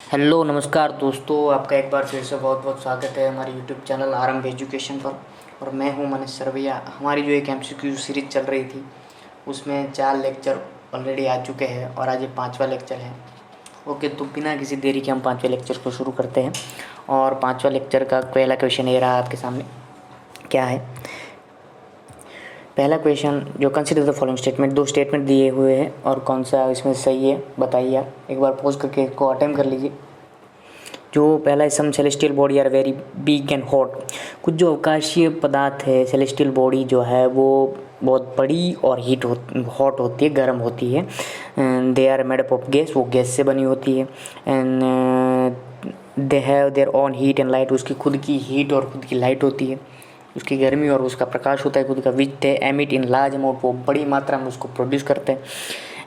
Hello नमस्कार दोस्तों, आपका एक बार फिर से बहुत बहुत स्वागत है हमारे यूट्यूब चैनल आरंभ एजुकेशन पर। और मैं हूं मनीष सरवैया। हमारी जो एक एमसीक्यू सीरीज चल रही थी उसमें 4 लेक्चर ऑलरेडी आ चुके हैं और आज ये 5वां लेक्चर है। ओके, तो बिना किसी देरी के हम 5वें लेक्चर को शुरू करते हैं। और 5वां लेक्चर का पहला क्वेश्चन ये रहा आपके सामने। क्या है पहला क्वेश्चन? जो consider the following statement, 2 statement दिए हुए हैं और कौन सा इसमें सही है बताइए। आप एक बार पॉज करके इसको अटेम्प्ट कर लीजिए। जो पहला है, some celestial body are very big and hot. कुछ जो अवकाशीय पदार्थ है, सेलेस्टियल बॉडी जो है वो बहुत बड़ी और हॉट होती है, गर्म होती है। They are made up of gas, वो गैस से बनी होती है। And they have their own heat and light, उसकी खुद की हीट और खुद की लाइट होती है, उसकी गर्मी और उसका प्रकाश होता है खुद का। Which they emit in large amount, वो बड़ी मात्रा में उसको प्रोड्यूस करते हैं।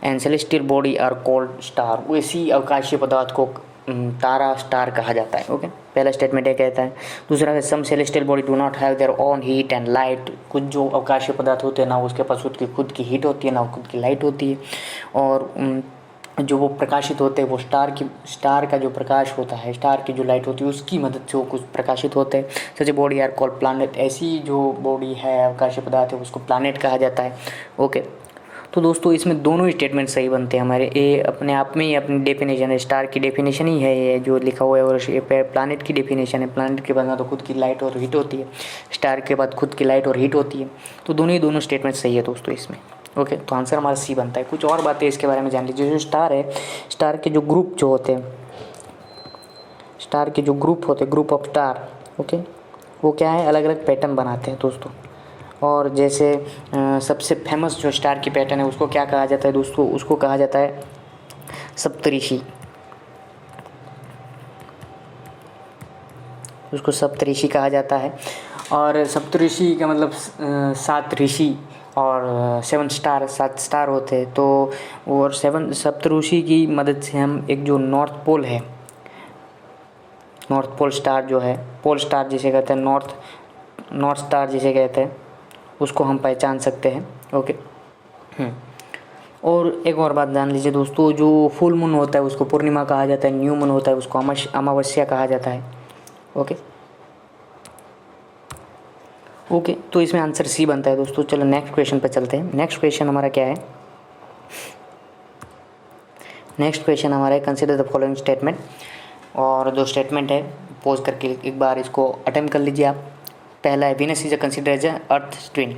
And celestial body are called star, वैसी अवकाशीय पदार्थ को तारा, स्टार कहा जाता है। ओके, पहला स्टेटमेंट ये कहता है। दूसरा है, some celestial body do not have their own heat and light. कुछ जो अवकाशीय पदार्थ होते हैं ना उसके पास उसकी खुद की हीट होती है ना खुद की लाइट होती है। और जो वो प्रकाशित होते हैं वो स्टार का जो प्रकाश होता है, स्टार की जो लाइट होती है उसकी मदद से वो कुछ प्रकाशित होते हैं। Such a body are called planet, ऐसी जो बॉडी है अवकाशीय पदार्थ है उसको प्लैनेट कहा जाता है। ओके, तो दोस्तों इसमें दोनों ही स्टेटमेंट सही बनते हैं हमारे। ये अपने आप में ही अपनी डेफिनेशन है, स्टार की डेफिनेशन ही है ये जो लिखा हुआ है। और ये प्लैनेट की डेफिनेशन है। प्लैनेट के बाद ना तो खुद की लाइट और हीट होती है, स्टार के बाद खुद की लाइट और हीट होती है। तो दोनों स्टेटमेंट सही है दोस्तों इसमें। ओके, तो आंसर हमारा सी बनता है। कुछ और बातें इसके बारे में जान लीजिए। जो स्टार है, स्टार के जो ग्रुप जो होते हैं, स्टार के जो ग्रुप होते हैं, ग्रुप ऑफ स्टार, ओके, वो क्या है, अलग अलग पैटर्न बनाते हैं दोस्तों। और जैसे सबसे फेमस जो स्टार की पैटर्न है उसको क्या कहा जाता है दोस्तों? उसको कहा जाता है सप्तऋषि। उसको सप्तऋषि कहा जाता है। और सप्तऋषि का मतलब 7 ऋषि और 7 स्टार, 7 स्टार होते हैं। तो और 7 सप्तऋषि की मदद से हम एक जो नॉर्थ पोल है, नॉर्थ पोल स्टार जो है, पोल स्टार जिसे कहते हैं, नॉर्थ स्टार जिसे कहते हैं, उसको हम पहचान सकते हैं। ओके, और एक और बात जान लीजिए दोस्तों। जो फुल मून होता है उसको पूर्णिमा कहा जाता है, न्यू मून होता है उसको अमावस्या कहा जाता है। ओके ओके, तो इसमें आंसर सी बनता है दोस्तों। चलो नेक्स्ट क्वेश्चन पे चलते हैं। नेक्स्ट क्वेश्चन हमारा क्या है? नेक्स्ट क्वेश्चन हमारा है, कंसिडर द फॉलोइंग स्टेटमेंट। और जो स्टेटमेंट है पोज करके एक बार इसको अटेम्प्ट कर लीजिए आप। पहला है, Venus is consider as earth twin.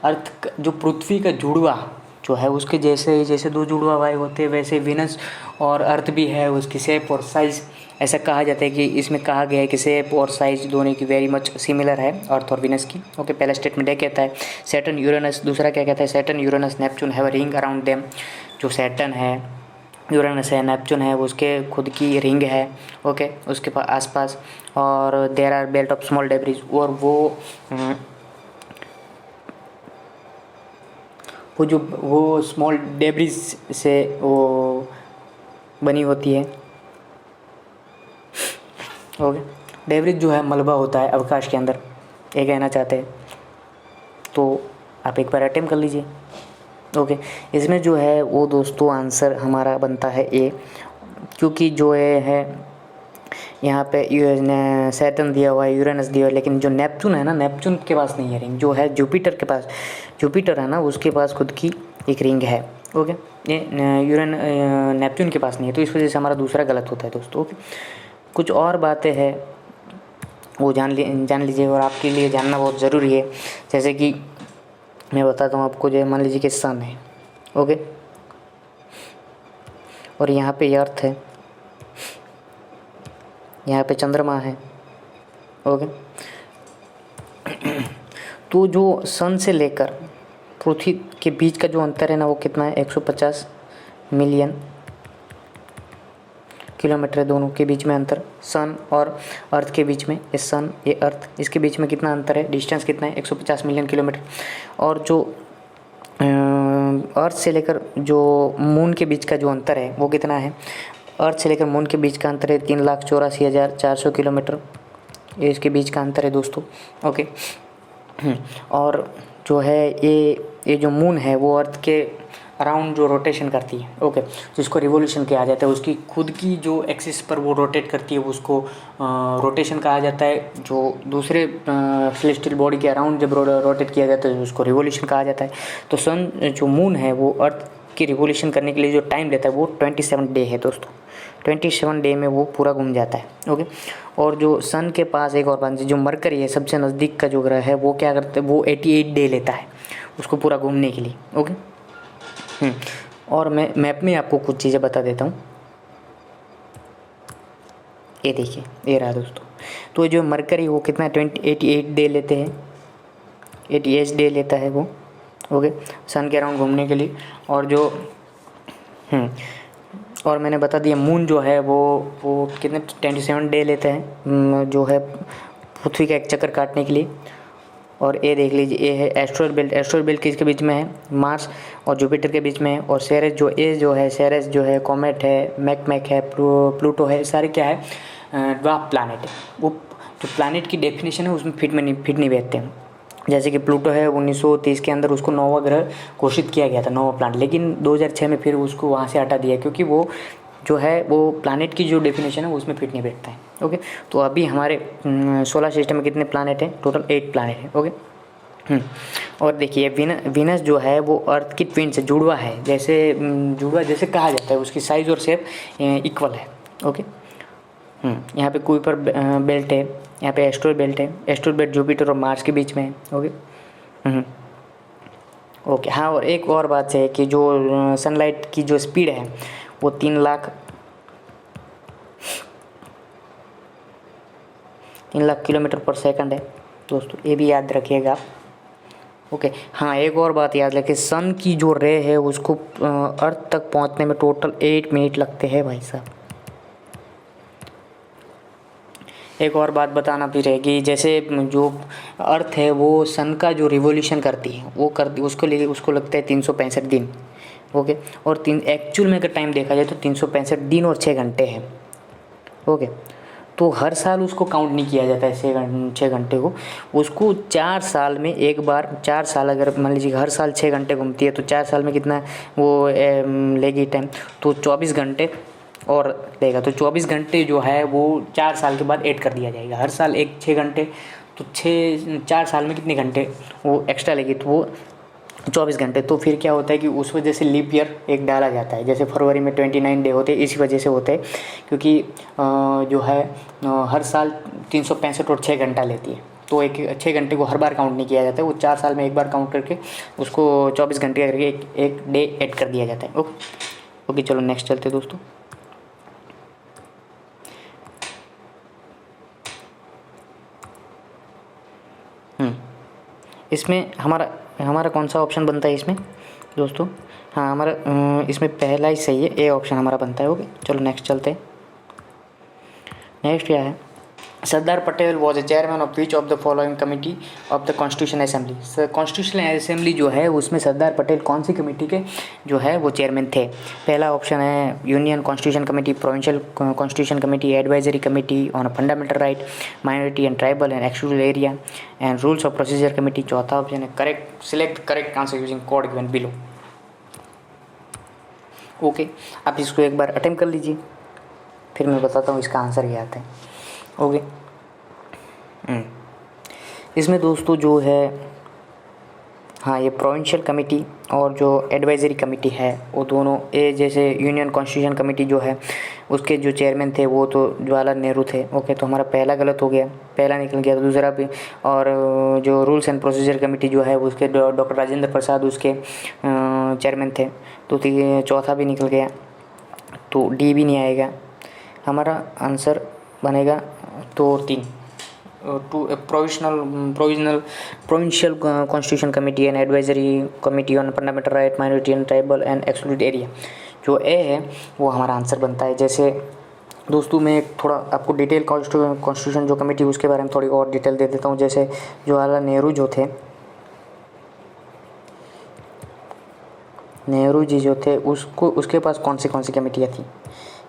Earth जो पृथ्वी का जुड़वा जो है उसके जैसे 2 जुड़वा भाई होते हैं वैसे वीनस और अर्थ भी है। उसकी शेप और साइज़, ऐसा कहा जाता है कि इसमें कहा गया है कि शेप और साइज़ दोनों की वेरी मच सिमिलर है अर्थ और वीनस की। ओके, पहला स्टेटमेंट ये कहता है। सैटर्न यूरेनस, दूसरा क्या कहता है? Saturn Uranus Neptune have a ring around them. जो सैटर्न है, यूरेनस है, नेपच्यून है, उसके खुद की रिंग है। ओके, उसके आसपास। और there are belt of small debris, और वो स्मॉल डेब्रिज से वो बनी होती है। ओके, डेब्रिज जो है मलबा होता है अवकाश के अंदर, ये कहना चाहते हैं। तो आप एक बार अटेम्प्ट कर लीजिए। ओके, इसमें जो है वो दोस्तों आंसर हमारा बनता है ए, क्योंकि जो है यहाँ पे सैटर्न दिया हुआ है, यूरेनस दिया हुआ है, लेकिन जो नेपच्यून है ना, नेपच्यून के पास नहीं है रिंग। जो है जुपिटर के पास, जुपिटर है ना, उसके पास खुद की एक रिंग है। ओके, ये नेपच्यून के पास नहीं है, तो इस वजह से हमारा दूसरा गलत होता है दोस्तों। ओके, कुछ और बातें हैं वो जान लीजिए, और आपके लिए जानना बहुत ज़रूरी है। जैसे कि मैं बताता हूँ आपको, जो मान लीजिए कि सन है। ओके, और यहाँ पे अर्थ है, यहाँ पे चंद्रमा है। ओके, तो जो सन से लेकर पृथ्वी के बीच का जो अंतर है ना वो कितना है? 150 मिलियन किलोमीटर है दोनों के बीच में अंतर, सन और अर्थ के बीच में। ये सन, ये अर्थ, इसके बीच में कितना अंतर है? डिस्टेंस कितना है? 150 मिलियन किलोमीटर। और जो अर्थ से लेकर जो मून के बीच का जो अंतर है वो कितना है? अर्थ से लेकर मून के बीच का अंतर है 3,84,400 किलोमीटर। ये इसके बीच का अंतर है दोस्तों। ओके, और जो है ये जो मून है वो अर्थ के अराउंड जो रोटेशन करती है, ओके, जिसको रिवोल्यूशन कहा जाता है, उसकी खुद की जो एक्सिस पर वो रोटेट करती है उसको रोटेशन कहा जाता है। जो दूसरे सेलेस्टियल बॉडी के अराउंड जब रोटेट किया जाता है उसको रिवोल्यूशन कहा जाता है। तो सन जो मून है वो अर्थ की रिवोल्यूशन करने के लिए जो टाइम लेता है वो 27 डे है दोस्तों। 27 डे में वो पूरा घूम जाता है, ओके। और जो सन के पास एक और बात, जो मरकरी है सबसे नज़दीक का जो ग्रह है, वो क्या करता है, वो 88 डे लेता है उसको पूरा घूमने के लिए, ओके। और मैं मैप में आपको कुछ चीज़ें बता देता हूँ। ये देखिए, ये रहा दोस्तों। तो जो मरकरी वो कितना 88 डे लेते हैं, 88 डे लेता है वो, ओके, सन के अराउंड घूमने के लिए। और जो और मैंने बता दिया मून जो है वो कितने 27 डे लेते हैं जो है पृथ्वी का एक चक्कर काटने के लिए। और ये देख लीजिए, ये है एस्ट्रॉयड बेल्ट। एस्ट्रॉयड बेल्ट किसके बीच में है, मार्स और जुपिटर के बीच में है। और सेरेस जो है कॉमेट है, मैक है, प्लूटो है, सारे क्या है, ड्वार्फ प्लैनेट है। वो जो प्लैनेट की डेफिनेशन है उसमें फिट नहीं बैठते हैं। जैसे कि प्लूटो है 1930 के अंदर उसको नौवां ग्रह घोषित किया गया था, नौवां प्लैनेट, लेकिन 2006 में फिर उसको वहाँ से हटा दिया क्योंकि वो जो है वो प्लैनेट की जो डेफिनेशन है उसमें फिट नहीं बैठता है, ओके। तो अभी हमारे सोलर सिस्टम में कितने प्लैनेट हैं, टोटल 8 प्लैनेट हैं, ओके। और देखिए वीनस जो है वो अर्थ की ट्विन से जुड़वा है, जैसे कहा जाता है, उसकी साइज़ और शेप इक्वल है, ओके। यहाँ पे कुइपर बेल्ट है, यहाँ पे एस्ट्रॉयड बेल्ट है। एस्ट्रॉयड बेल्ट जुपिटर और मार्स के बीच में है, ओके। ओके, हाँ, और एक और बात है कि जो सनलाइट की जो स्पीड है वो 3 लाख किलोमीटर पर सेकंड है दोस्तों, ये भी याद रखिएगा आप, ओके। हाँ, एक और बात याद रखिए, सन की जो रे है उसको अर्थ तक पहुंचने में टोटल 8 मिनट लगते हैं भाई साहब। एक और बात बताना भी रहेगी, जैसे जो अर्थ है वो सन का जो रिवोल्यूशन करती है वो उसको लगता है 365 दिन, ओके। और एक्चुअल में अगर टाइम देखा जाए तो 365 दिन और 6 घंटे हैं, ओके। तो हर साल उसको काउंट नहीं किया जाता है 6 घंटे को, उसको 4 साल में एक बार, 4 साल अगर मान लीजिए हर साल 6 घंटे घूमती है तो 4 साल में कितना वो लेगी टाइम, तो 24 घंटे और देगा। तो 24 घंटे जो है वो 4 साल के बाद ऐड कर दिया जाएगा, हर साल 6 घंटे, तो 4 साल में कितने घंटे वो एक्स्ट्रा लेगी, तो वो 24 घंटे। तो फिर क्या होता है कि उस वजह से लीप ईयर एक डाला जाता है, जैसे फरवरी में 29 डे होते हैं, इसी वजह से होते हैं क्योंकि जो है हर साल 365 और 6 घंटा लेती है, तो 6 घंटे को हर बार काउंट नहीं किया जाता है, वो 4 साल में एक बार काउंट करके उसको 24 घंटे करके एक डे ऐड कर दिया जाता है, ओके। चलो नेक्स्ट चलते दोस्तों। इसमें हमारा कौन सा ऑप्शन बनता है इसमें दोस्तों, हाँ, हमारा इसमें पहला ही सही है, ए ऑप्शन हमारा बनता है, ओके। चलो नेक्स्ट चलते हैं। नेक्स्ट क्या है, Sardar Patel was a chairman of which of the following committee of the constitution assembly. Constitution assembly जो है उसमें सरदार पटेल कौन सी कमेटी के जो है वो चेयरमैन थे। पहला ऑप्शन है union constitution committee, provincial constitution committee, advisory committee on fundamental right, minority and tribal and excluded area and rules of procedure committee. चौथा ऑप्शन है correct, select correct answer using code given below, okay. आप इसको एक बार attempt कर लीजिए, फिर मैं बताता हूँ इसका आंसर क्या आता है, ओके। इसमें दोस्तों जो है, हाँ, ये प्रोविंशियल कमेटी और जो एडवाइजरी कमेटी है वो दोनों, ये जैसे यूनियन कॉन्स्टिट्यूशन कमेटी जो है उसके जो चेयरमैन थे वो तो जवाहरलाल नेहरू थे, ओके। तो हमारा पहला गलत हो गया, पहला निकल गया, तो दूसरा भी। और जो रूल्स एंड प्रोसीजर कमेटी जो है उसके डॉक्टर राजेंद्र प्रसाद उसके चेयरमैन थे, तो चौथा भी निकल गया, तो डी भी नहीं आएगा। हमारा आंसर बनेगा तो 3 two provincial constitution committee and advisory committee on fundamental right, minority and tribal and excluded area, जो ए है वो हमारा आंसर बनता है। जैसे दोस्तों मैं थोड़ा आपको डिटेल कॉन्स्टिट्यूशन जो कमेटी उसके बारे में थोड़ी और डिटेल दे देता हूँ। जैसे जवाहरलाल नेहरू जो थे, नेहरू जी जो थे उसके पास कौन सी कमेटियाँ थी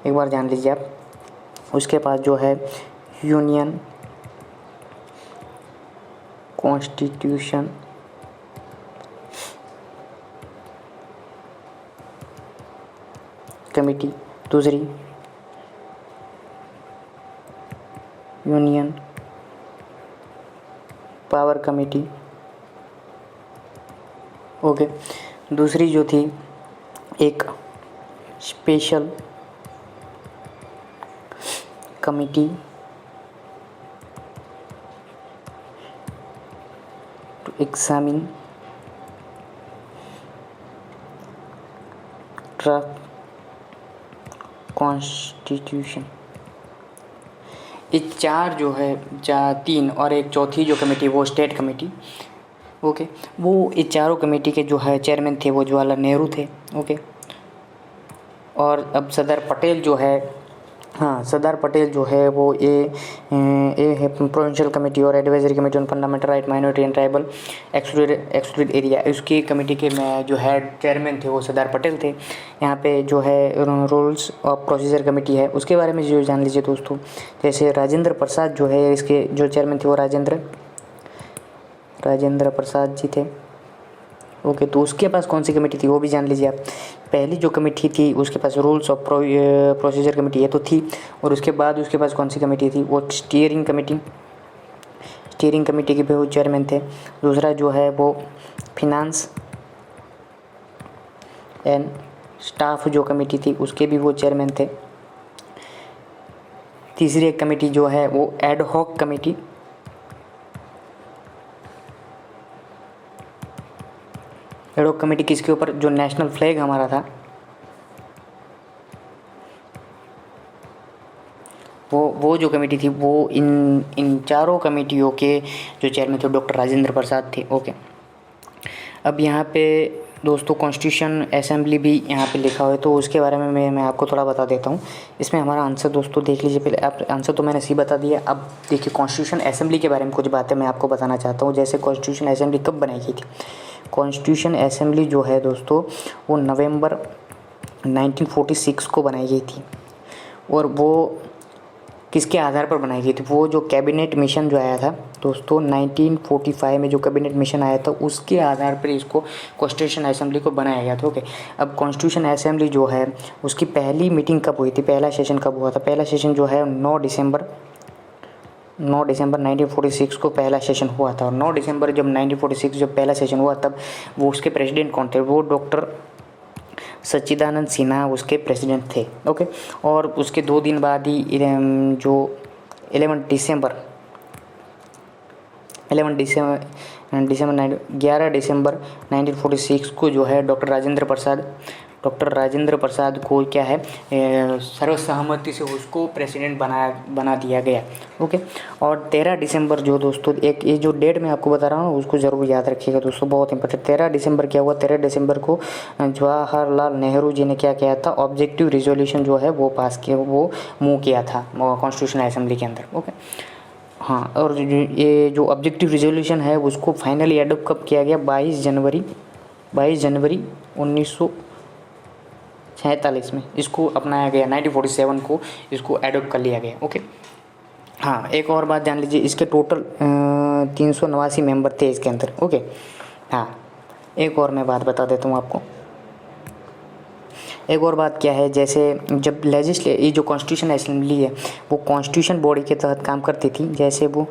एक बार जान लीजिए आप। उसके पास जो है यूनियन कॉन्स्टिट्यूशन कमेटी, दूसरी यूनियन पावर कमेटी, ओके। दूसरी जो थी एक special committee to examine draft constitution. ये चार जो है, तीन और एक चौथी जो कमेटी वो स्टेट कमेटी, ओके। वो ये चारों कमेटी के जो है चेयरमैन थे वो जवाहरलाल नेहरू थे, ओके। और अब सरदार पटेल जो है, हाँ सरदार पटेल जो है वो ये है प्रोविंशियल कमेटी और advisory committee on fundamental right, minority and tribal excluded area, उसकी कमेटी के जो हेड चेयरमैन थे वो सरदार पटेल थे। यहाँ पे जो है रूल्स ऑफ प्रोसीजर कमेटी है, उसके बारे में जो जान लीजिए दोस्तों। जैसे राजेंद्र प्रसाद जो है, इसके जो चेयरमैन थे वो राजेंद्र प्रसाद जी थे, ओके। तो उसके पास कौन सी कमेटी थी वो भी जान लीजिए आप। पहली जो कमेटी थी उसके पास रूल्स ऑफ प्रोसीजर कमेटी ये तो थी, और उसके बाद उसके पास कौन सी कमेटी थी, वो स्टीयरिंग कमेटी के भी वो चेयरमैन थे। दूसरा जो है वो फिनांस एंड स्टाफ जो कमेटी थी उसके भी वो चेयरमैन थे। तीसरी एक कमेटी जो है वो ad hoc committee, ad hoc committee किसके ऊपर, जो नेशनल फ्लैग हमारा था वो जो कमेटी थी वो इन चारों कमेटियों के जो चेयरमैन थे डॉक्टर राजेंद्र प्रसाद थे, ओके। अब यहाँ पे दोस्तों कॉन्स्टिट्यूशन असेंबली भी यहाँ पे लिखा हुआ है, तो उसके बारे में मैं आपको थोड़ा बता देता हूँ। इसमें हमारा आंसर दोस्तों देख लीजिए पहले। आप आंसर तो मैंने सही बता दिया। अब देखिए कॉन्स्टिट्यूशन असेंबली के बारे में कुछ बातें मैं आपको बताना चाहता हूँ। जैसे कॉन्स्टिट्यूशन असेंबली कब बनाई गई थी। कॉन्स्टिट्यूशन असेंबली जो है दोस्तों वो नवंबर 1946 को बनाई गई थी, और वो किसके आधार पर बनाई गई थी, वो जो कैबिनेट मिशन जो आया था दोस्तों 1945 में, जो कैबिनेट मिशन आया था उसके आधार पर इसको कॉन्स्टिट्यूशन असेंबली को बनाया गया था, ओके। अब कॉन्स्टिट्यूशन असेंबली जो है उसकी पहली मीटिंग कब हुई थी, पहला सेशन कब हुआ था। पहला सेशन जो है 9 दिसंबर 1946 को पहला सेशन हुआ था। और 9 दिसंबर जब 1946 जब पहला सेशन हुआ तब वो उसके प्रेसिडेंट कौन थे, वो डॉक्टर सच्चिदानंद सिन्हा उसके प्रेसिडेंट थे, ओके। और उसके 2 दिन बाद ही जो 11 दिसंबर 1946 को जो है डॉक्टर राजेंद्र प्रसाद को क्या है सर्वसहमति से उसको प्रेसिडेंट बना दिया गया, ओके। और 13 दिसंबर जो दोस्तों, एक ये जो डेट मैं आपको बता रहा हूँ उसको ज़रूर याद रखिएगा दोस्तों, बहुत इंपॉर्टेंट। 13 दिसंबर क्या हुआ, 13 दिसंबर को जवाहरलाल नेहरू जी ने क्या किया था, ऑब्जेक्टिव रिजोल्यूशन जो है वो पास किया, वो मूव किया था कॉन्स्टिट्यूशन असेंबली के अंदर, ओके। हाँ, और ये जो ऑब्जेक्टिव रिजोल्यूशन है उसको फाइनली एडॉप्ट कब किया गया, 22 जनवरी 1947 में इसको अपनाया गया। 1947 को इसको एडॉप्ट कर लिया गया, ओके। हाँ, एक और बात जान लीजिए, इसके टोटल 389 मेंबर थे इसके अंदर, ओके। हाँ, एक और मैं बात बता देता हूँ आपको। एक और बात क्या है, जैसे जब ये जो कॉन्स्टिट्यूशन असेंबली है वो कॉन्स्टिट्यूशन बॉडी के तहत काम करती थी, जैसे वो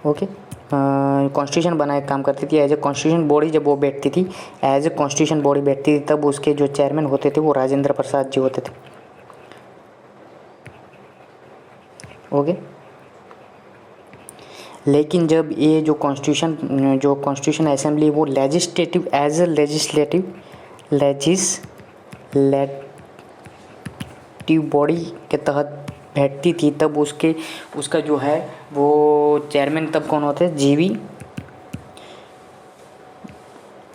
ओके कॉन्स्टिट्यूशन बनाए काम करती थी। एज ए कॉन्स्टिट्यूशन बॉडी जब वो बैठती थी, एज ए कॉन्स्टिट्यूशन बॉडी बैठती थी, तब उसके जो चेयरमैन होते थे वो राजेंद्र प्रसाद जी होते थे, ओके। लेकिन जब ये जो कॉन्स्टिट्यूशन असेंबली वो लेजिस्लेटिव बॉडी के तहत बैठती थी, तब उसका जो है वो चेयरमैन तब कौन होते, जीवी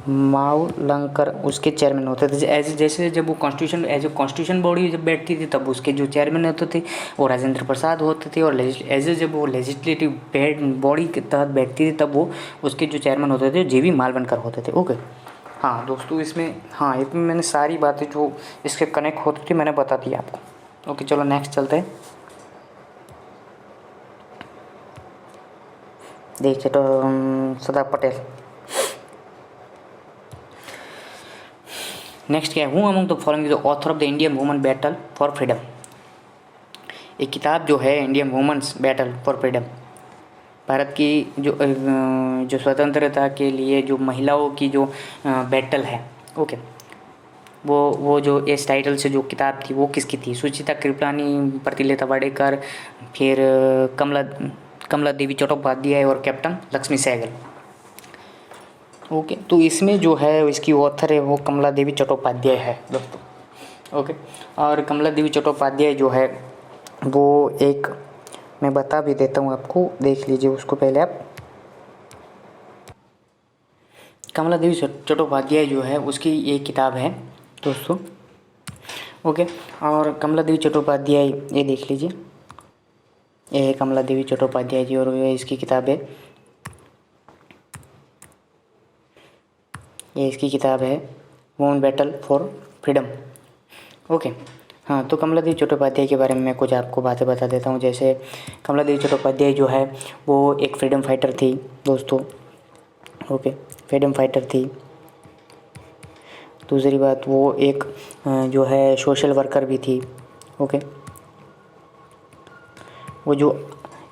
मावलंकर उसके चेयरमैन होते थे। जैसे जब वो कॉन्स्टिट्यूशन बॉडी जब बैठती थी तब उसके जो चेयरमैन होते थे वो राजेंद्र प्रसाद होते थे, और जब वो लेजिस्लेटिव बॉडी के तहत बैठती थी तब वो उसके जो चेयरमैन होते थे जीवी मालवनकर होते थे, ओके। हाँ दोस्तों, इसमें मैंने सारी बातें जो इसके कनेक्ट होती थी मैंने बता दी आपको, ओके। चलो नेक्स्ट चलते हैं। देखिए तो सरदार पटेल, नेक्स्ट क्या है, who among the following the author of the Indian woman battle for freedom. एक किताब जो है Indian women's battle for freedom, Bharat की जो स्वतंत्रता के लिए जो महिलाओं की जो बैटल है, ओके, वो जो इस टाइटल से जो किताब थी वो किसकी थी? सुचिता कृपलानी, प्रतिलता वाडेकर, फिर कमला देवी चट्टोपाध्याय और कैप्टन लक्ष्मी सहगल। ओके, तो इसमें जो है इसकी ऑथर है वो कमला देवी चट्टोपाध्याय है दोस्तों। ओके, और कमला देवी चट्टोपाध्याय जो है वो एक, मैं बता भी देता हूँ आपको, देख लीजिए उसको पहले आप। कमला देवी चट्टोपाध्याय जो है उसकी एक किताब है दोस्तों। ओके, और कमला देवी चट्टोपाध्याय, ये देख लीजिए, ये है कमला देवी चट्टोपाध्याय जी, और ये इसकी किताब है, ये इसकी किताब है women battle for freedom. Okay, हाँ, तो कमला देवी चट्टोपाध्याय के बारे में मैं कुछ आपको बातें बता देता हूँ। जैसे कमला देवी चट्टोपाध्याय जो है वो एक फ्रीडम फाइटर थी दोस्तों। ओके, फ्रीडम फाइटर थी। दूसरी बात, वो एक जो है सोशल वर्कर भी थी। ओके, वो जो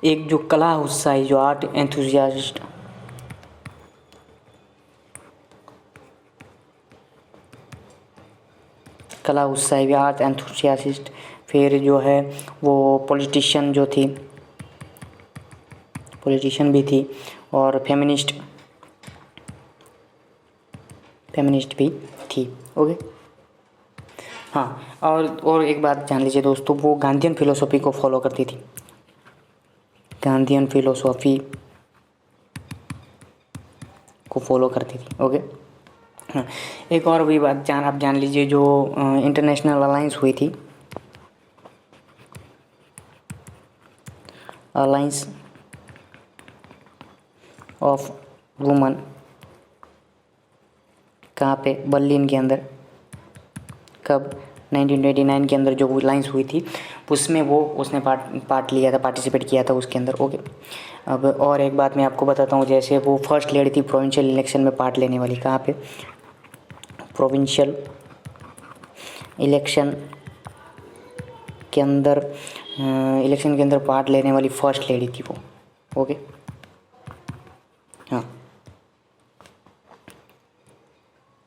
एक जो कला उत्साही, जो आर्ट एंथुजियास्ट, कला उत्साही, आर्ट एंथुसियासिस्ट, फिर जो है वो पॉलिटिशियन जो थी, पॉलिटिशियन भी थी, और फेमिनिस्ट भी थी। ओके, हाँ, और एक बात जान लीजिए दोस्तों, वो गांधीयन फिलोसॉफी को फॉलो करती थी, गांधीयन फिलोसॉफी को फॉलो करती थी। ओके, हाँ, एक और भी बात आप जान लीजिए, जो इंटरनेशनल अलायंस हुई थी, अलायंस ऑफ वुमन, कहाँ पे? बर्लिन के अंदर। कब? 1929 के अंदर जो अलायंस हुई थी उसमें उसने पार्ट लिया था, पार्टिसिपेट किया था उसके अंदर। ओके, अब और एक बात मैं आपको बताता हूँ, जैसे वो फर्स्ट लेडी थी प्रोविंशियल इलेक्शन में पार्ट लेने वाली। कहाँ पे? प्रोविंशियल इलेक्शन के अंदर, पार्ट लेने वाली फर्स्ट लेडी थी वो। ओके,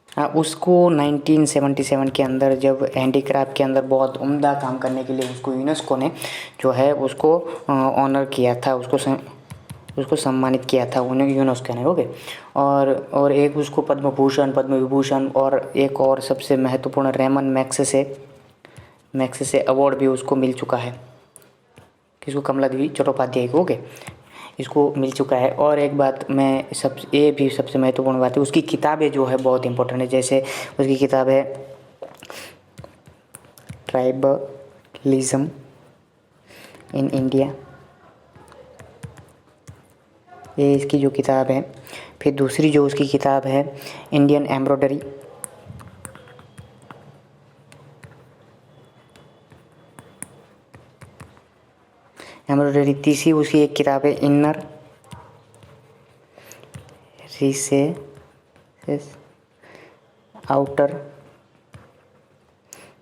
हाँ, उसको 1977 के अंदर, जब हैंडीक्राफ्ट के अंदर बहुत उम्दा काम करने के लिए उसको यूनेस्को ने जो है उसको ऑनर किया था, उसको सम्मानित किया था उन्हें यूनेस्को ने। ओके, और एक उसको पद्म भूषण, पद्म विभूषण, और एक और सबसे महत्वपूर्ण रेमन मैग्सेसे अवार्ड भी उसको मिल चुका है। किसको? कमला देवी चट्टोपाध्याय को। ओके, इसको मिल चुका है। और एक बात मैं ये भी सबसे महत्वपूर्ण बात है, उसकी किताबें जो है बहुत इंपॉर्टेंट है। जैसे उसकी किताब है ट्राइबलिज्म इन इंडिया, ये इसकी जो किताब है। फिर दूसरी जो उसकी किताब है इंडियन एम्ब्रॉयडरी, तीसरी उसकी एक किताब है inner recess outer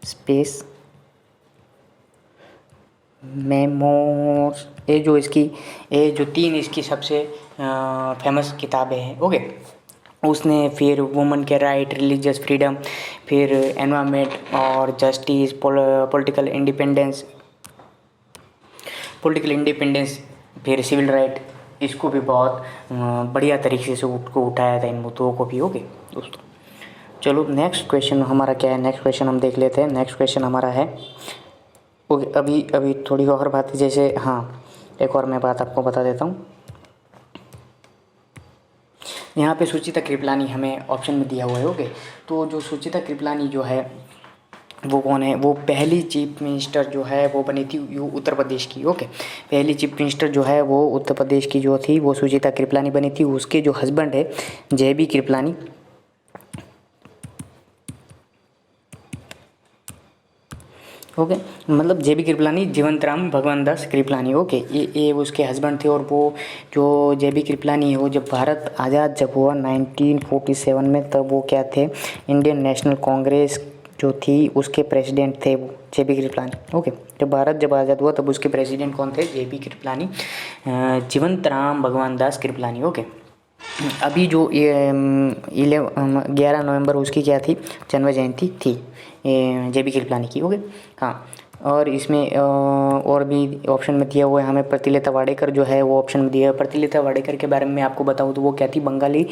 space memoirs. ये जो तीन इसकी सबसे फेमस किताबें हैं। ओके, उसने फिर वुमेन के राइट, रिलीजियस फ्रीडम, फिर एनवायरनमेंट और जस्टिस, पॉलिटिकल इंडिपेंडेंस, फिर सिविल राइट, इसको भी बहुत बढ़िया तरीके से उसको उठाया था, इन मुद्दों को भी। ओके दोस्तों, चलो नेक्स्ट क्वेश्चन हमारा क्या है, नेक्स्ट क्वेश्चन हम देख लेते हैं। नेक्स्ट क्वेश्चन हमारा है, ओके, अभी थोड़ी और बात है। जैसे हाँ, एक और मैं बात आपको बता देता हूँ। यहाँ पे सुचिता कृपलानी हमें ऑप्शन में दिया हुआ है। ओके, तो जो सुचिता कृपलानी जो है वो कौन है? वो पहली चीफ मिनिस्टर जो है वो बनी थी उत्तर प्रदेश की। ओके, पहली चीफ मिनिस्टर जो है वो उत्तर प्रदेश की जो थी वो सुचिता कृपलानी बनी थी। उसके जो हस्बैंड है जे.बी. कृपलानी, ओके, मतलब JB कृपलानी जीवंतराम भगवान दास कृपलानी। ओके, ये उसके हस्बैंड थे। और वो जो JB कृपलानी है वो जब भारत आज़ाद जब हुआ 1947 में, तब वो क्या थे, इंडियन नेशनल कांग्रेस जो थी उसके प्रेसिडेंट थे वो JB कृपलानी। ओके, जब आज़ाद हुआ तब उसके प्रेसिडेंट कौन थे, JB कृपलानी, जीवंतराम भगवान दास कृपलानी। ओके, अभी जो 11 नवंबर उसकी क्या थी, जन्म जयंती थी JB कृपलानी की। ओके, हाँ, और इसमें और भी ऑप्शन में दिया हुआ है हमें प्रतिलता वाडेकर जो है वो ऑप्शन में दिया है। प्रतिलता वाडेकर के बारे में आपको बताऊँ तो वो क्या थी, बंगाली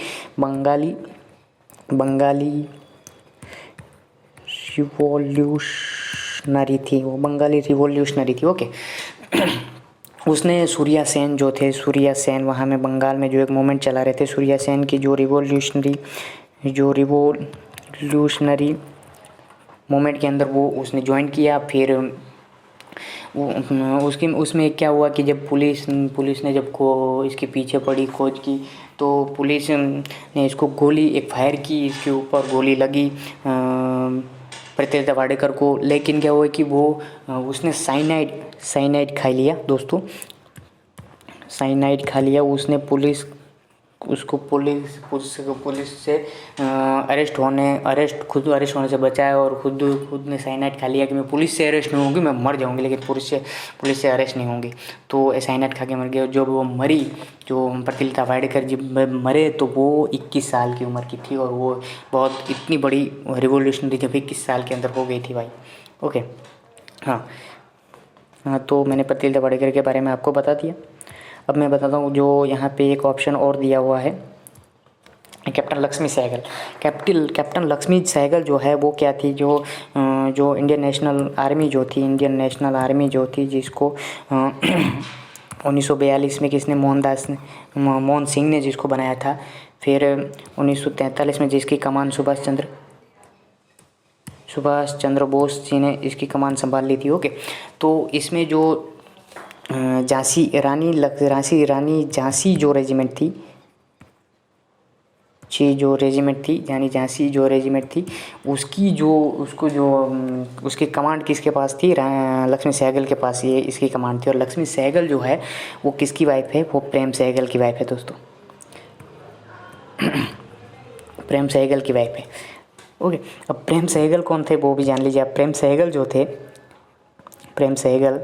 रिवॉल्यूशनरी थी, वो बंगाली रिवॉल्यूशनरी थी। ओके, उसने सूर्या सेन जो थे, सूर्या सेन वहाँ में बंगाल में जो एक मूवमेंट चला रहे थे, सूर्या सेन की जो रिवॉल्यूशनरी मूवमेंट के अंदर वो उसने ज्वाइन किया। फिर वो उसमें क्या हुआ कि जब पुलिस ने जब इसके पीछे पड़ी, खोज की, तो पुलिस ने इसको एक फायर की, इसके ऊपर गोली लगी प्रतिलता वाडेकर को। लेकिन क्या हुआ कि उसने साइनाइड खा लिया दोस्तों, साइनाइड खा लिया उसने। पुलिस से खुद अरेस्ट होने से बचाया, और खुद ने साइनाइड खा लिया कि मैं पुलिस से अरेस्ट नहीं होंगी, मैं मर जाऊंगी लेकिन पुलिस से अरेस्ट नहीं होंगी। तो साइनाइड खा के मर गया। जब वो मरी, जो प्रतिलता वाडेकर जब मरे, तो वो 21 साल की उम्र की थी, और वो बहुत इतनी बड़ी रिवॉल्यूशनरी जब 21 साल के अंदर हो गई थी भाई। ओके, हाँ, तो मैंने प्रतिलता वाडेकर के बारे में आपको बता दिया। अब मैं बताता हूँ जो यहाँ पे एक ऑप्शन और दिया हुआ है, कैप्टन लक्ष्मी सहगल। कैप्टन लक्ष्मी सहगल जो है वो क्या थी, जो इंडियन नेशनल आर्मी जो थी जिसको 1942 में किसने, मोहन सिंह ने जिसको बनाया था। फिर 1943 में जिसकी कमान सुभाष चंद्र बोस जी ने इसकी कमान संभाल ली थी। ओके, तो इसमें जो झांसी रानी जो रेजिमेंट थी, यानी झांसी जो रेजिमेंट थी, उसकी कमांड किसके पास थी, लक्ष्मी सहगल के पास ये इसकी कमांड थी। और लक्ष्मी सहगल जो है वो किसकी वाइफ है, वो प्रेम सहगल की वाइफ है दोस्तों, प्रेम सहगल की वाइफ है। ओके, अब प्रेम सहगल कौन थे वो भी जान लीजिए आप। प्रेम सहगल,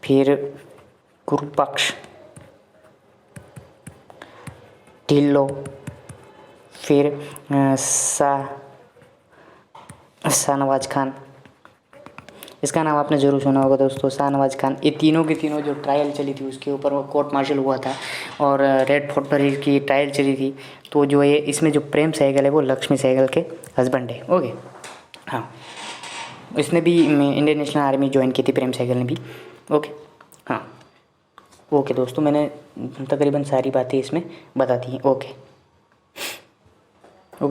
फिर गुरुपक्ष ढिल्लो, फिर शाहनवाज खान। इसका नाम आपने ज़रूर सुना होगा दोस्तों, शाहनवाज खान। ये तीनों के तीनों जो ट्रायल चली थी उसके ऊपर वो कोर्ट मार्शल हुआ था, और रेड फोर्ट पर इसकी ट्रायल चली थी। तो जो ये इसमें जो प्रेम सहगल है वो लक्ष्मी सहगल के हस्बैंड है। ओके, हाँ, इसने भी इंडियन नेशनल आर्मी ज्वाइन की थी, प्रेम सहगल ने भी। ओके, हाँ, ओके दोस्तों, मैंने तकरीबन सारी बातें इसमें बता दी हैं। ओके,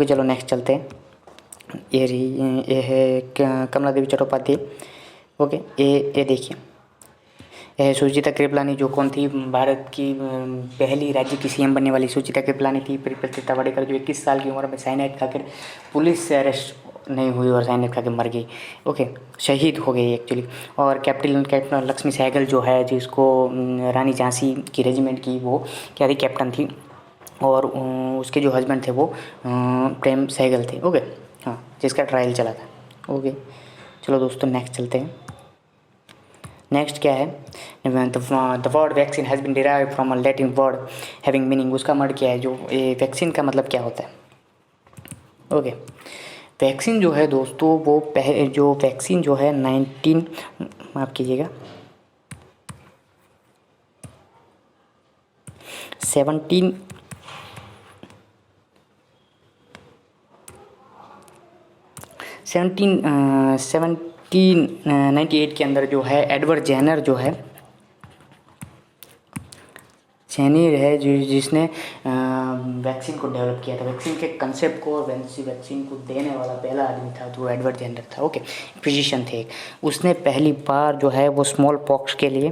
चलो नेक्स्ट चलते हैं। ये है कमला देवी चट्टोपाध्याय। ओके, ये देखिए, यह सुचिता कृपलानी जो कौन थी, भारत की पहली राज्य की CM बनने वाली सुचिता कृपलानी थी। प्रतिलता वाडेकर जो 21 साल की उम्र में साइनाइड खाकर पुलिस से अरेस्ट नहीं हुई और साइनाइड खा के मर गई। ओके, शहीद हो गई एक्चुअली। और कैप्टन लक्ष्मी सहगल जो है, जिसको रानी झांसी की रेजिमेंट की वो क्या थी, कैप्टन थी। और उसके जो हस्बैंड थे वो प्रेम सहगल थे। ओके, हाँ, जिसका ट्रायल चला था। ओके, चलो दोस्तों नेक्स्ट चलते हैं। नेक्स्ट क्या है, the word vaccine has been derived from a Latin word having meaning. उसका वर्ड क्या है, जो वैक्सीन का मतलब क्या होता है। ओके, वैक्सीन जो है दोस्तों वो जो वैक्सीन जो है 17 1798 के अंदर जो है एडवर्ड जेनर जिसने वैक्सीन को डेवलप किया था, वैक्सीन के कंसेप्ट को और वैक्सीन को देने वाला पहला आदमी था तो एडवर्ड जेनर था। ओके, फिजिशियन थे। उसने पहली बार जो है वो स्मॉल पॉक्स के लिए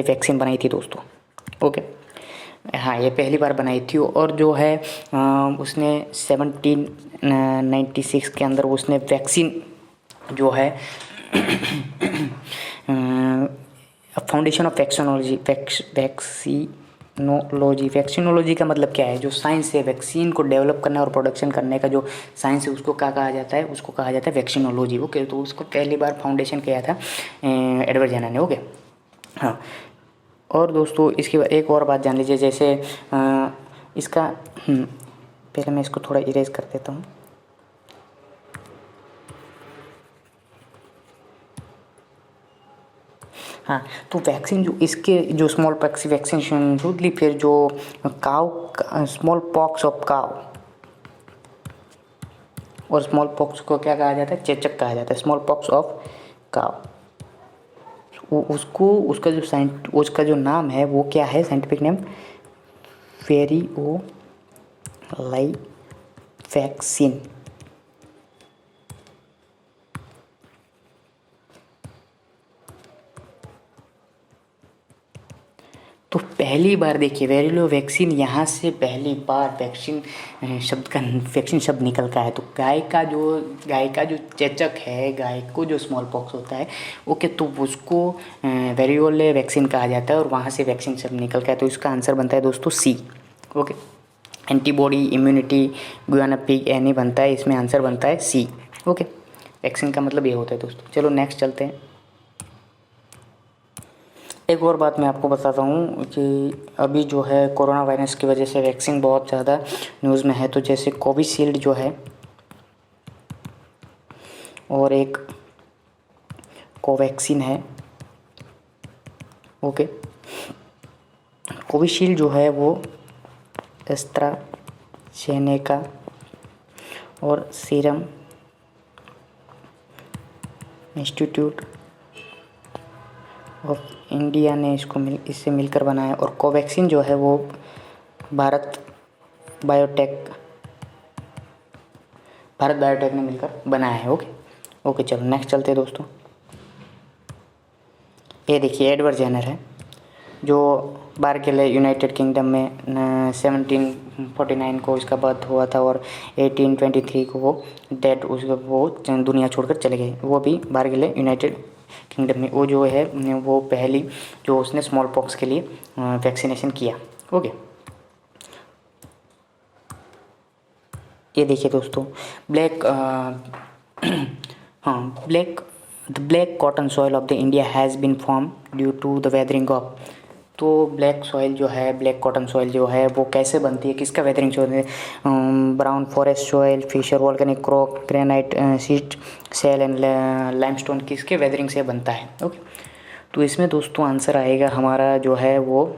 वैक्सीन बनाई थी दोस्तों। ओके, हाँ ये पहली बार बनाई थी। और जो है उसने 1796 के अंदर उसने वैक्सीन जो है फाउंडेशन ऑफ वैक्सीनोलॉजी का मतलब क्या है, जो साइंस है वैक्सीन को डेवलप करना और प्रोडक्शन करने का जो साइंस है उसको क्या कहा जाता है, उसको कहा जाता है वैक्सीनोलॉजी। ओके, तो उसको पहली बार फाउंडेशन किया था एडवर्ड जेनर ने। ओके हाँ। और दोस्तों इसके बाद एक और बात जान लीजिए, जैसे इसका पहले मैं इसको थोड़ा इरेज कर देता हूँ। हाँ, तो वैक्सीन जो इसके जो स्मॉल पॉक्स वैक्सीनेशन ली, फिर जो काव स्मॉल पॉक्स ऑफ काव, और स्मॉल पॉक्स को क्या कहा जाता है, चेचक कहा जाता है, स्मॉल पॉक्स ऑफ काव। उसको उसका जो नाम है वो क्या है, साइंटिफिक नेम वेरिओलाइफैक्सिन। तो पहली बार देखिए वेरिलो वैक्सीन, यहाँ से पहली बार वैक्सीन शब्द निकल का है। तो गाय का जो चेचक है, गाय को जो स्मॉल पॉक्स होता है, ओके, तो उसको वेरियोले वैक्सीन कहा जाता है और वहाँ से वैक्सीन शब्द निकल का है। तो इसका आंसर बनता है दोस्तों C. Okay, antibody immunity guinea pig एनी बनता है, इसमें आंसर बनता है सी। ओके, वैक्सीन का मतलब ये होता है दोस्तों। चलो नेक्स्ट चलते हैं। एक और बात मैं आपको बताता हूँ कि अभी जो है कोरोना वायरस की वजह से वैक्सीन बहुत ज़्यादा न्यूज़ में है। तो जैसे कोविशील्ड जो है और एक कोवैक्सीन है। ओके, कोविशील्ड जो है वो एस्ट्राजेनेका और सीरम इंस्टीट्यूट ऑफ इंडिया ने इससे मिलकर बनाया। और कोवैक्सीन जो है वो भारत बायोटेक ने मिलकर बनाया है। ओके चलो नेक्स्ट चलते हैं दोस्तों। ये देखिए एडवर्ड जेनर है, जो बार के लिए यूनाइटेड किंगडम में 1749 को इसका बर्थ हुआ था और 1823 को वो दुनिया छोड़कर चले गए। वो भी बार के लिए यूनाइटेड किंगडम में। वो जो है वो पहली जो उसने स्मॉल पॉक्स के लिए वैक्सीनेशन किया। ओके, ये देखिए दोस्तों black the black cotton soil of the India has been form due to the weathering of. तो ब्लैक कॉटन सॉइल जो है वो कैसे बनती है, किसका वेदरिंग सॉइल है, brown forest soil, fissure volcanic rock, granite schist shale and limestone, किसके वेदरिंग से बनता है। ओके, तो इसमें दोस्तों आंसर आएगा हमारा जो है वो,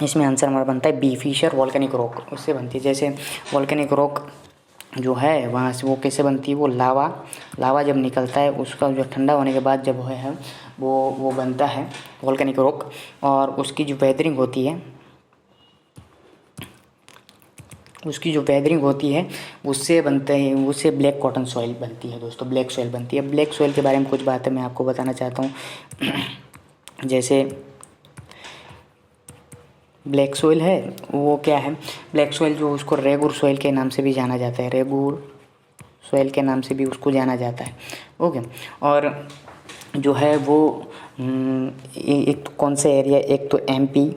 इसमें आंसर हमारा बनता है बी, फिशर वॉल्केनिक रॉक, उससे बनती है। जैसे वॉल्केनिक रॉक जो है वहाँ से वो कैसे बनती है, वो लावा जब निकलता है उसका जो ठंडा होने के बाद जब है वो बनता है वॉल्केनिक रॉक। और उसकी जो वेदरिंग होती है उससे बनते हैं, उससे ब्लैक कॉटन सॉइल बनती है दोस्तों, ब्लैक सॉइल बनती है। ब्लैक सॉइल के बारे में कुछ बातें मैं आपको बताना चाहता हूँ। जैसे ब्लैक सॉइल है वो क्या है, ब्लैक सॉइल जो उसको रेगुर सॉइल के नाम से भी जाना जाता है, रेगुर सॉइल के नाम से भी उसको जाना जाता है। ओके, और जो है वो एक तो कौन सा एरिया, एक तो एमपी,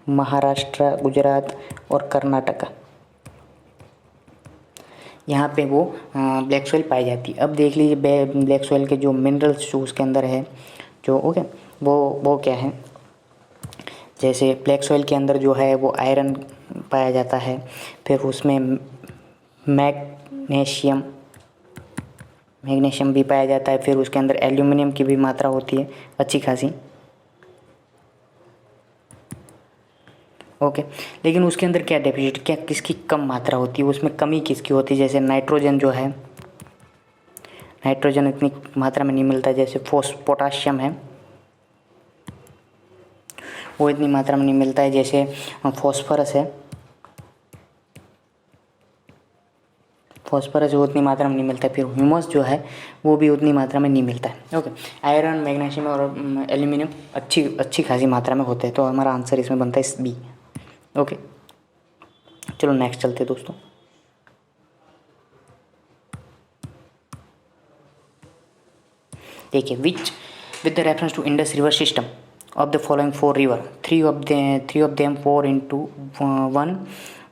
महाराष्ट्र, गुजरात और कर्नाटका, यहाँ पे वो ब्लैक सॉइल पाई जाती है। अब देख लीजिए ब्लैक सॉइल के जो मिनरल्स जो उसके अंदर है जो, ओके, वो क्या है। जैसे ब्लैक सॉइल के अंदर जो है वो आयरन पाया जाता है, फिर उसमें मैग्नीशियम भी पाया जाता है, फिर उसके अंदर एल्यूमिनियम की भी मात्रा होती है अच्छी खासी। ओके, लेकिन उसके अंदर क्या डेफिसिट, क्या किसकी कम मात्रा होती है, उसमें कमी किसकी होती है। जैसे नाइट्रोजन जो है, नाइट्रोजन इतनी मात्रा में नहीं मिलता। जैसे पोटाशियम है वो इतनी मात्रा में नहीं मिलता है। जैसे फॉस्फोरस है फॉस्फोरस वो उतनी मात्रा में नहीं मिलता है, फिर ह्यूमस जो है वो भी उतनी मात्रा में नहीं मिलता है। ओके, आयरन, मैग्नीशियम और एल्यूमिनियम अच्छी खासी मात्रा में होते हैं, तो हमारा आंसर इसमें बनता है बी। ओके, चलो नेक्स्ट चलते हैं दोस्तों। देखिए, with the reference to Indus river system of the following four river, three of them fall into one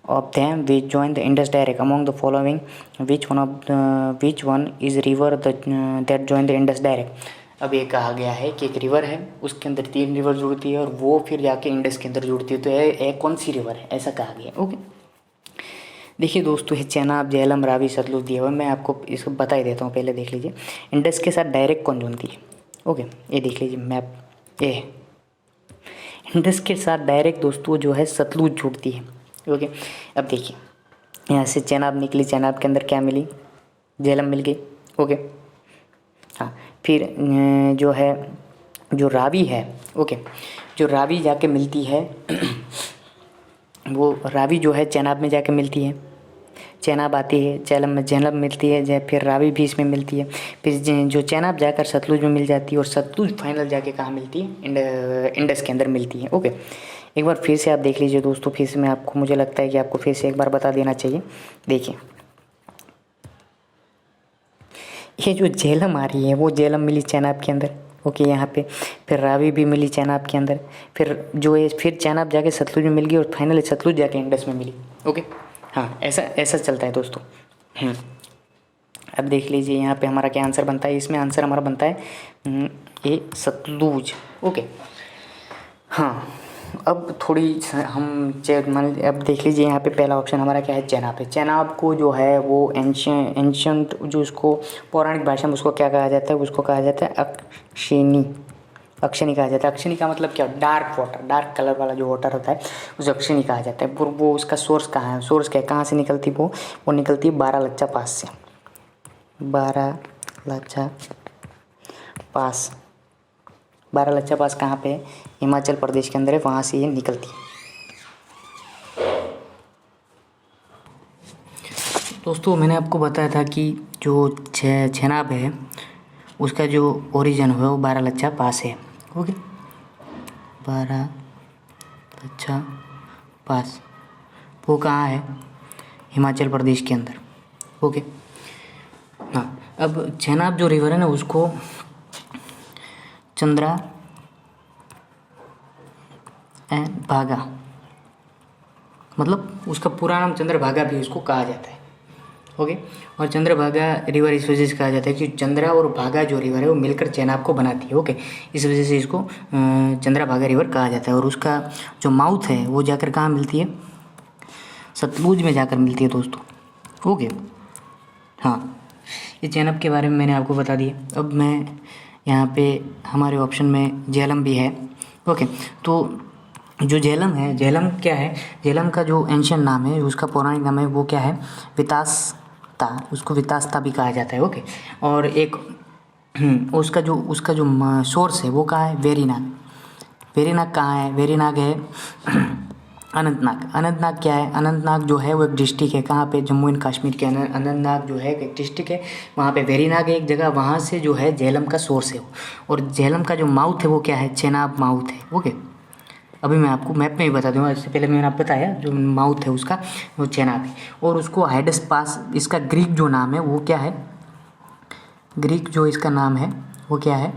of them which join the Indus direct. Among the following, which one is river that join the Indus direct? अब ये कहा गया है कि एक river है, उसके अंदर 3 रिवर जुड़ती है और वो फिर जाके इंडस के अंदर जुड़ती है, तो ये कौन सी रिवर है, ऐसा कहा गया। ओके, देखिए दोस्तों, ये चेनाब, झेलम, रावी, सतलुज दिया हुआ है, मैं आपको इसको बता ही देता हूँ, पहले देख लीजिए इंडस के साथ डायरेक्ट कौन जुड़ती है। ओके, ये देख लीजिए मैप, ये है इंडस के साथ डायरेक्ट दोस्तों जो है सतलुज जुड़ती है। ओके, अब देखिए यहाँ से चेनाब निकली, चेनाब के अंदर क्या मिली, झेलम मिल गई। ओके, हाँ, फिर जो है जो रावी है, ओके, जो रावी जाके मिलती है वो रावी जो है चेनाब में जाके मिलती है, चेनाब आती है, झेलम मिलती है, फिर रावी भी इसमें मिलती है, फिर जो चेनाब जाकर सतलुज में मिल जाती है और सतलुज फाइनल जाके कहाँ मिलती है, इंडस के अंदर मिलती है। ओके, एक बार फिर से आप देख लीजिए दोस्तों, फिर से मैं आपको, मुझे लगता है कि आपको फिर से एक बार बता देना चाहिए। देखिए, ये जो झेलम आ रही है वो झेलम मिली चेनाब के अंदर। ओके, यहाँ पे फिर रावी भी मिली चेनाब के अंदर, फिर जो है फिर चेनाब जाके सतलुज में मिल गई और फाइनली सतलुज जाके इंडस में मिली। ओके, हाँ, ऐसा चलता है दोस्तों। अब देख लीजिए यहाँ पे हमारा क्या आंसर बनता है, इसमें आंसर हमारा बनता है ए सतलुज। ओके, हाँ, अब थोड़ी हम अब देख लीजिए यहाँ पे पहला ऑप्शन हमारा क्या है, चेनाब है। चेनाब को जो है वो एंशंट जो उसको पौराणिक भाषा में उसको क्या कहा जाता है, उसको कहा जाता है अक्षनी कहा जाता है। अक्षनी का मतलब क्या, डार्क वाटर, डार्क कलर वाला जो वाटर होता है उसे अक्षनी कहा जाता है। वो उसका सोर्स कहाँ है, सोर्स क्या, कहाँ से निकलती वो निकलती है बारालाचा पास से। बारालाचा पास कहाँ पे है, हिमाचल प्रदेश के अंदर है, वहाँ से ये निकलती है। दोस्तों, मैंने आपको बताया था कि जो चेनाब है उसका जो ओरिजिन है वो बारालाचा पास है। ओके, बारालाचा पास वो कहाँ है, हिमाचल प्रदेश के अंदर। ओके, हाँ, अब चेनाब जो रिवर है ना उसको चंद्रा एंड भागा, मतलब उसका पूरा नाम चंद्रभागा भी उसको कहा जाता है। ओके, और चंद्रभागा रिवर इस वजह से कहा जाता है कि चंद्रा और भागा जो रिवर है वो मिलकर चेनाब को बनाती है। ओके, इस वजह से इसको चंद्रभागा रिवर कहा जाता है और उसका जो माउथ है वो जाकर कहाँ मिलती है, सतलुज में जाकर मिलती है दोस्तों। ओके, हाँ, ये चेनाब के बारे में मैंने आपको बता दिया। अब मैं यहाँ पे हमारे ऑप्शन में झेलम भी है। ओके, तो जो झेलम है, झेलम क्या है, झेलम का जो एंशियंट नाम है, उसका पौराणिक नाम है वो क्या है, वितासता, उसको वितासता भी कहा जाता है। ओके, और एक उसका जो सोर्स है वो कहाँ है, वेरीनाग कहाँ है, वेरीनाग है अनंतनाग क्या है, अनंतनाग जो है वो एक डिस्ट्रिक्ट है, कहाँ पे, जम्मू एंड कश्मीर के अंदर अनंतनाग जो है एक डिस्ट्रिक्ट है, वहाँ पे वेरीनाग है एक जगह, वहाँ से जो है झेलम का सोर्स है और झेलम का जो माउथ है वो क्या है, चेनाब माउथ है। ओके, अभी मैं आपको मैप में ही बता दूँगा, इससे पहले मैंने आपको बताया जो माउथ है उसका वो चेनाब है। और उसको हाइडस पास, इसका ग्रीक जो नाम है वो क्या है, ग्रीक जो इसका नाम है वो क्या है,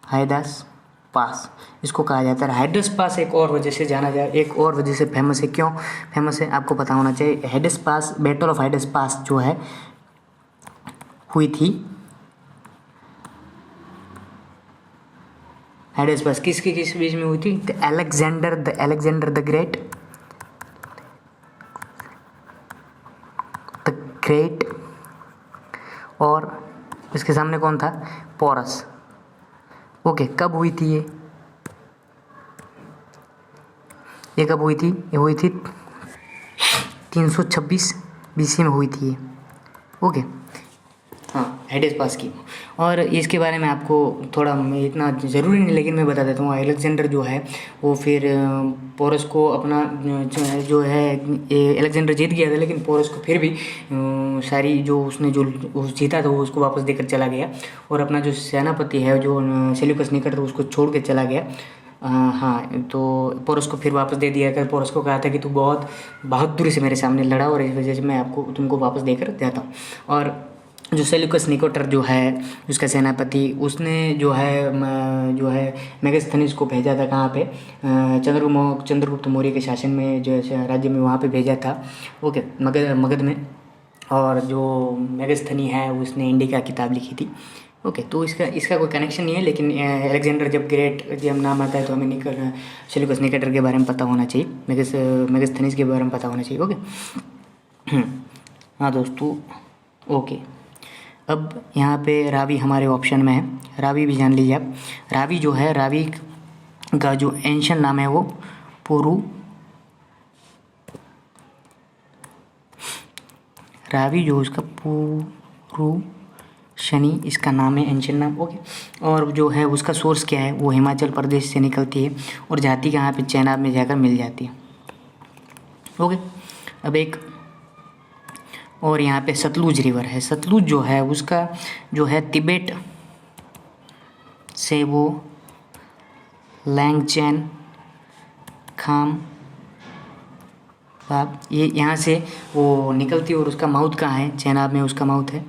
हाइडस पास इसको कहा जाता है। हाइडस पास एक और वजह से जाना जाए, एक और वजह से फेमस है, क्यों फेमस है आपको पता होना चाहिए। हाइडस पास, बैटल ऑफ हाइडस पास जो है हुई थी, हाइडस पास किस बीच में हुई थी, अलेक्जेंडर द ग्रेट और इसके सामने कौन था, पोरस। ओके, कब हुई थी ये कब हुई थी, ये हुई थी 326 BC में हुई थी ये। ओके, हाँ हेडेस पास की। और इसके बारे में आपको थोड़ा इतना ज़रूरी नहीं, लेकिन मैं बता देता हूँ। अलेक्जेंडर जो है वो फिर पोरस को अपना जो है अलेक्जेंडर जीत गया था, लेकिन पोरस को फिर भी सारी जो उसने जो जीता था वो उसको वापस देकर चला गया, और अपना जो सेनापति है जो सेल्यूकस निकटर उसको छोड़ के चला गया। हाँ, तो पोरस को फिर वापस दे दिया। कर पोरस को कहा था कि तू बहुत बहादुरी से मेरे सामने लड़ा, और इस वजह से मैं तुमको वापस देकर जाता हूँ। और जो सेल्यूकस निकोटर जो है उसका सेनापति, उसने जो है मेगास्थनीज को भेजा था कहाँ पे, चंद्रगुप्त मौर्य के शासन में जो है राज्य में, वहाँ पे भेजा था। ओके, मगध में। और जो मेगास्थनी है उसने इंडिका किताब लिखी थी। ओके, तो इसका कोई कनेक्शन नहीं है, लेकिन अलेक्जेंडर जब ग्रेट जब नाम आता है तो हमें सेल्यूकस निकेटर के बारे में पता होना चाहिए, मेगास्थनीज के बारे में पता होना चाहिए। ओके हाँ दोस्तों, ओके। अब यहाँ पे रावी हमारे ऑप्शन में है, रावी भी जान लीजिए आप। रावी जो है, रावी का जो एंशियन नाम है वो रावी जो उसका शनि इसका नाम है, एंशियन नाम। ओके, और जो है उसका सोर्स क्या है, वो हिमाचल प्रदेश से निकलती है और जाती कहाँ पे, चेनाब में जाकर मिल जाती है। ओके, अब एक और यहाँ पे सतलुज रिवर है। सतलुज जो है उसका जो है तिब्बत से वो लैंगचैन खाम बाब ये यहाँ से वो निकलती है, और उसका माउथ कहाँ है, चेनाब में उसका माउथ है।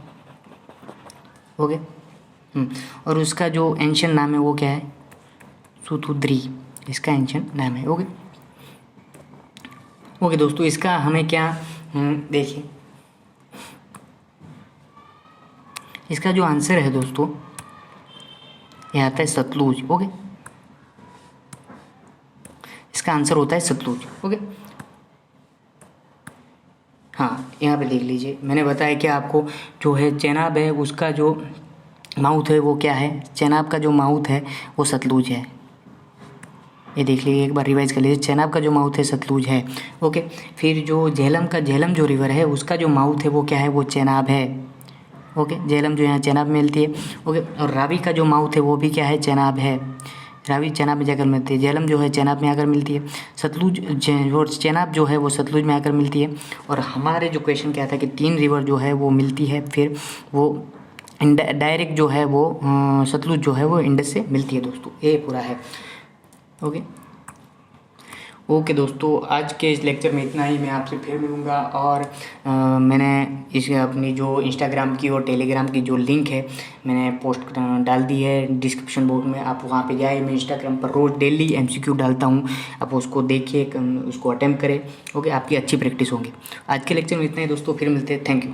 ओके, और उसका जो एंशियन नाम है वो क्या है, सुतुद्री इसका एंशियन नाम है। ओके ओके दोस्तों, इसका हमें क्या देखिए, इसका जो आंसर है दोस्तों ये आता है सतलुज। ओके, इसका आंसर होता है सतलुज। ओके हाँ, यहाँ पे देख लीजिए, मैंने बताया कि आपको जो है चेनाब है उसका जो माउथ है वो क्या है, चेनाब का जो माउथ है वो सतलुज है। ये देख लीजिए, एक बार रिवाइज कर लीजिए, चेनाब का जो माउथ है सतलुज है। ओके, फिर जो झेलम जो रिवर है उसका जो माउथ है वो क्या है, वो चेनाब है। ओके, झेलम जो यहाँ चेनाब में मिलती है। ओके, और रावी का जो माउथ है वो भी क्या है, चेनाब है। रावी चेनाब में जाकर मिलती है, झेलम जो है चेनाब में आकर मिलती है, सतलुज और चेनाब जो है वो सतलुज में आकर मिलती है। और हमारे जो क्वेश्चन क्या था कि 3 रिवर जो है वो मिलती है, फिर वो डायरेक्ट जो है वो सतलुज जो है वो इंडस से मिलती है दोस्तों, ये पूरा है। ओके ओके दोस्तों, आज के इस लेक्चर में इतना ही। मैं आपसे फिर मिलूँगा, और मैंने इस अपनी जो इंस्टाग्राम की और टेलीग्राम की जो लिंक है मैंने पोस्ट डाल दी है डिस्क्रिप्शन बॉक्स में, आप वहाँ पे जाए। मैं इंस्टाग्राम पर रोज़ डेली MCQ डालता हूँ, आप उसको देखिए, उसको अटेम्प्ट करें। ओके, आपकी अच्छी प्रैक्टिस होगी। आज के लेक्चर में इतना ही दोस्तों, फिर मिलते हैं। Thank you.